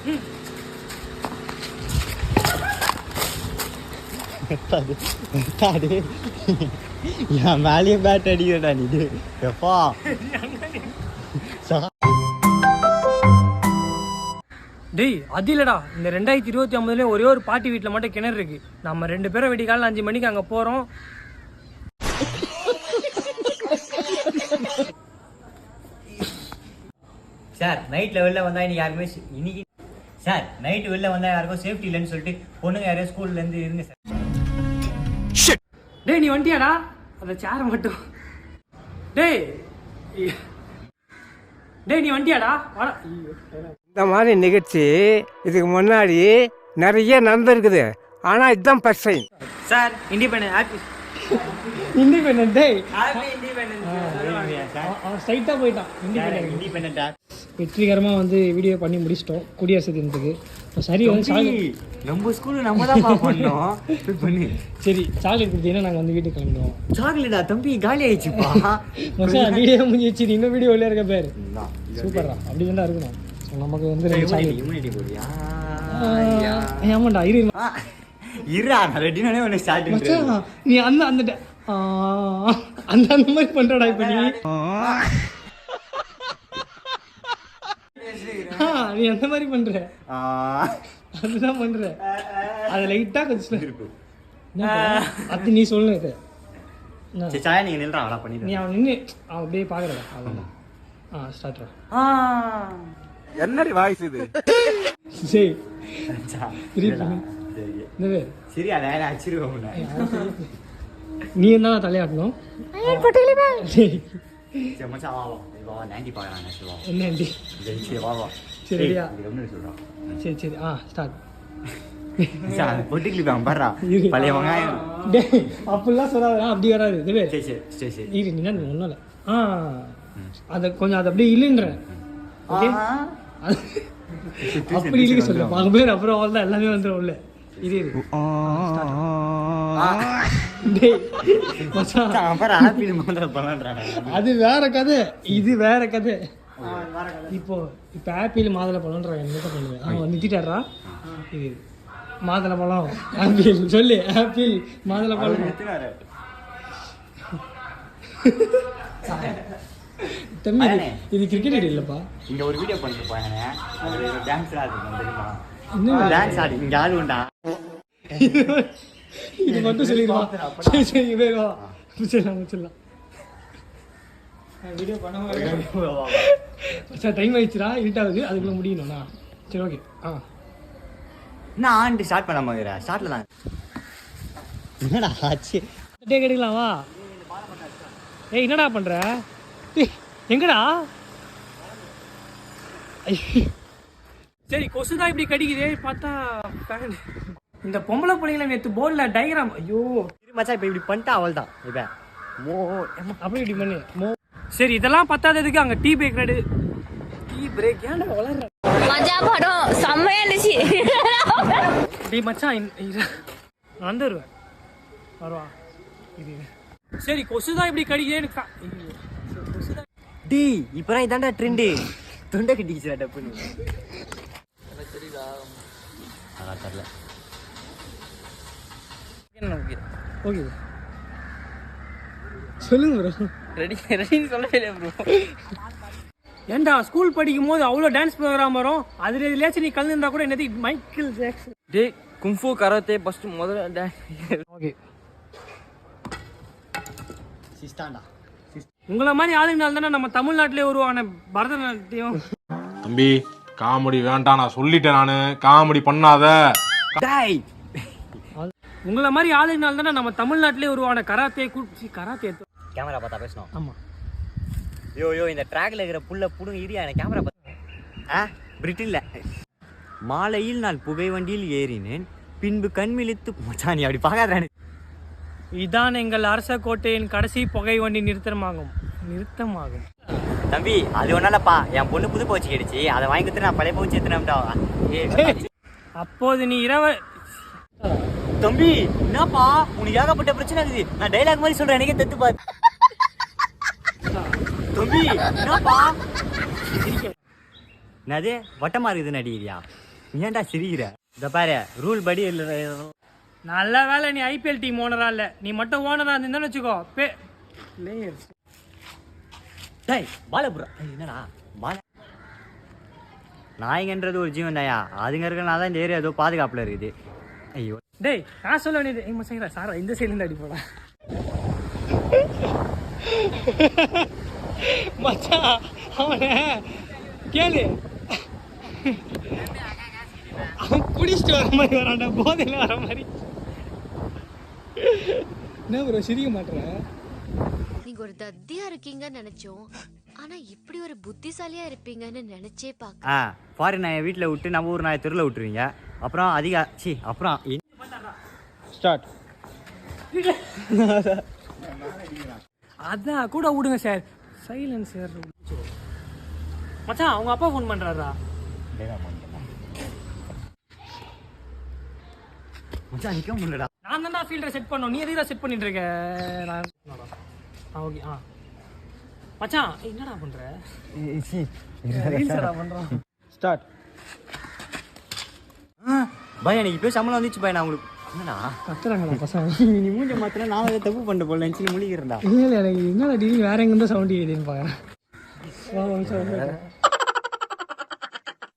என் மேலேயே பேட் அடிக்கிறடா நீ இது எப்பா. டேய் அது இல்லடா, இந்த 2025 ஒரே ஒரு பாட்டி வீட்டில் மட்டும் கிணறு இருக்கு. நம்ம 2 பேரும் விடிகாலம் 5 மணிக்கு அங்கே போகிறோம். சார் நைட்டில் வெளில வந்தால் இன்னைக்கு யாருமே இன்னைக்கு சார் நைட்டு வெளில வந்தால் யாருக்கும் சேஃப்டி இல்லைன்னு சொல்லிட்டு பொண்ணுங்க யாரையும் ஸ்கூல்லேருந்து இருங்க சார். டேய் நீ வந்துட்டியாடா, அந்த சேரை மட்டும். டேய் டேய் நீ வந்துட்டியாடா, வாடா. இந்த மாதிரி நிகழ்ச்சி இதுக்கு முன்னாடி நிறைய நடந்திருக்குது, ஆனால் இதுதான் first time. Sir independent happy independent day. Happy independence. அவன் ஸ்ட்ரைட்டாக போயிட்டான். இண்டிபெண்டன்ட் வெற்றிகரமாக வந்து வீடியோ பண்ணி முடிச்சிட்டோம் குடியரசு தினத்துக்கு. சரி வந்து நம்ம ஸ்கூலில் நம்ம தான் பண்ணோம். பண்ணி சரி சாக்லேட் கொடுத்தீங்கன்னா நாங்கள் வந்து வீட்டுக்கு கிளம்பிடுவோம். சாக்லேட்டா தம்பி காலி ஆயிடுச்சுப்பா. வீடியோ முடிஞ்சிச்சு, இன்னும் வீடியோ உள்ளே இருக்க பேர் சூப்பர்ரா. அப்படி தான் இருக்கணும். நமக்கு வந்து இம்யூனிட்டி போடியா. ஆமாண்டா இரு இருடா நான் ரெடினாலே ஒன்று ஸ்டார்ட். நீ அந்த அந்த அந்த மாதிரி பண்ணுறடா இப்போ நீ. நீ அந்த மாதிரி பண்ற, அதுதான் பண்ற. அது லைட்டா கொஞ்சம் இருக்கும். அது நீ சொல்லு. நீங்க நில்றா பண்ணி நீ அவன் நின்று அவன் அப்படியே பாக்குறடா. அவ்வளோதான் ஸ்டார்ட்ரா. என்னடி வாய்ஸ் இது? சரி சரியா நான் அடிச்சிருவேன். நீ என்ன தலையாட்டணும்? என்ன ஆண்டி? சரியா சரி சரி ஸ்டார்ட். பழைய வெங்காயம் அப்படிலாம் சொல்லாத, அப்படி வராது. சரி நீ ஒன்றும் இல்லை. அதை கொஞ்சம் அதை அப்படியே இல்லைன்ற. ஓகே அப்படி இல்லைங்க சொல்லு. அவங்க பேர் அப்புறம் அவள் தான் எல்லாமே வந்துடும் உள்ள. இது அது வேற கதை, இது வேற கதை. இப்போ ஆப்பிள் மாதுளை பழம்ன்ற என்ன பண்ணுவேன். அவன் நிறுத்திட்டாரா. இது மாதுளை பழம் ஆப்பிள் சொல்லு. ஆப்பிள் மாதுளை பழம். தம்பி இது கிரிக்கெட் இல்லப்பா. இங்க ஒரு வீடியோ பண்ணிட்டு போயானே டான்ஸ் ஆடுறோம் தெரியுமா? இன்னும் டான்ஸ் ஆடி இங்க ஆடுவோம்டா. இது மட்டும் சொல்லிடுவா. சரி சரி வேகா முடிச்சிடலாம். வீடியோ பண்ண சார் டைம் ஆயிடுச்சுடா, இருட்டாகுது, அதுக்குள்ள முடியணும்ண்ணா. சரி ஓகே. நான் ஆண்டு ஸ்டார்ட் பண்ண மாதிரி ஸ்டார்ட்ல தான். என்னடா ஆச்சு? கேட்டுக்கலாம் வா. ஏய் என்னடா பண்ற? எங்கடா? சரி கொசு தான் இப்படி கடிக்குதே பார்த்தா. இந்த பொம்பளை பிள்ளைங்கள நேற்று போர்டில் டயக்ராம். ஐயோ மச்சா இப்போ இப்படி பண்ணிட்டா அவள் தான் இப்போ அப்படி இப்படி பண்ணு. சரி இதெல்லாம் பத்தாததுக்கு அங்கே tea break ready. Tea break ஏன்டா வளர்ற? மஜா படம் செம்மையா இருந்துச்சு. டேய் மச்சான் வந்துடுவேன் வருவா. இது சரி கொசு தான் இப்படி கடிக்குதே. கொசு தான் டேய் இப்போதான் இதாண்டா ட்ரெண்டு. தொண்டை கட்டிக்கிச்சுடா டப்புன்னு. தெரியுதா? அதான் தெரியல. ஓகே சொல்லுங்க ப்ரோ. ரெடின்னு சொல்லவே இல்லை ப்ரோ. ஏன்டா ஸ்கூல் படிக்கும் போது அவ்வளோ டான்ஸ் ப்ரோக்ராம் வரும், அதில் எதுலையாச்சும் நீ கலந்துருந்தா கூட என்னது மைக்கேல் ஜாக்சன். டே குங்ஃபூ கராத்தே ஃபர்ஸ்ட் முதல்ல டான்ஸ். ஓகே சிஸ்டாண்டா. உங்களை மாதிரி ஆளுங்கனால தானே நம்ம தமிழ்நாட்டிலே உருவான பரதநாட்டியம். தம்பி காமெடி வேண்டாம், நான் சொல்லிட்டேன். நானு காமெடி பண்ணாத. உங்களை மாதிரி ஆளுங்கனால தானே நம்ம தமிழ்நாட்டிலே உருவான கராத்தே கராத்தே. கேமரா பார்த்தா பேசணும். ஆமா யோ இந்த ட்ராக்ல இருக்கிற புல்ல புடுங்க இரியா. எனக்கு கேமரா பார்த்தா பிரிட்டில்ல. மாலையில் நான் புகை வண்டியில் ஏறினேன், பின்பு கண்மிழித்து மச்சான் நீ அப்படி பார்க்காத. இதான் எங்கள் அரச கோட்டையின் கடைசி புகை வண்டி நிறுத்தமாகும். தம்பி அது ஒன்னாலப்பா, என் பொண்ணு புது பவுச்சி கேடுச்சு, அதை வாங்கி கொடுத்து நான் பழைய பவுச்சி எத்தனை. அப்போது நீ தம்பி என்னப்பா உனக்கு ஏகப்பட்ட பிரச்சனை இருக்குது. நான் டைலாக் மாதிரி சொல்றேன், எனக்கே தத்து பாரு. தம்பி என்னப்பா என்னது வட்டமா இருக்குது நடிகிறியா? ஏன்டா சிரிக்கிற? இத பாரு ரூல் படி இல்ல. நல்ல வேலை நீ ஐபிஎல் டீம் ஓனரா இல்ல, நீ மட்டும் ஓனரா இருந்தான்னு வச்சுக்கோ. பிளேயர்ஸ் டேய் பால ப்ரோ. என்னடா பால? நாய்ங்கன்றது ஒரு ஜீவன் தாயா, அதுங்க இருக்கனால தான் இந்த ஏரியா ஏதோ பாதுகாப்புல இருக்குது. ஐயோ டேய் நான் சொல்ல வேண்டியது ஏய் மச்சான் சாரா இந்த சைடுல இருந்து அடி போடா. மச்சான் அவனே கேளு, அவன் குடிச்சிட்டு வர மாதிரி வரான்டா, போதையில வர மாதிரி. என்ன ப்ரோ சிரிக்க மாட்டேற? நீங்க ஒரு தத்தியா இருக்கீங்கன்னு நினைச்சோம், ஆனா இப்படி ஒரு புத்திசாலியா இருப்பீங்கன்னு நினைச்சே பாக்க. ஃபாரின் நாயை வீட்டில் விட்டு நம்ம ஊர் நாயை தெருவில் விட்டுருவீங்க. அப்புறம் அப்புறம் ஸ்டார்ட். அதான் கூட விடுங்க சார், சைலன்ஸ் சார். மச்சான் அவங்க அப்பா ஃபோன் பண்றாரா? மச்சான் நிற்க முடியலடா. நான் தான் ஃபீல்டரை செட் பண்ணோம், நீ எதுக்கு செட் பண்ணிட்டு இருக்க? ஓகே மச்சான் என்னடா பண்ற? ரீல்ஸ்டா பண்றோம். ஸ்டார்ட். பை எனக்கு இப்போ சம்பளம் வந்துச்சு பை. நான் உங்களுக்கு என்னடா கத்துறாங்களா பசங்க? நீ மூஞ்ச மாத்திர நான் அதை தப்பு பண்ண போல நினச்சி முழிக்கிறேன்டா. இல்லை எனக்கு என்னடா டீல் வேற எங்கே சவுண்ட் கேட்குதுன்னு பார்க்குறேன்.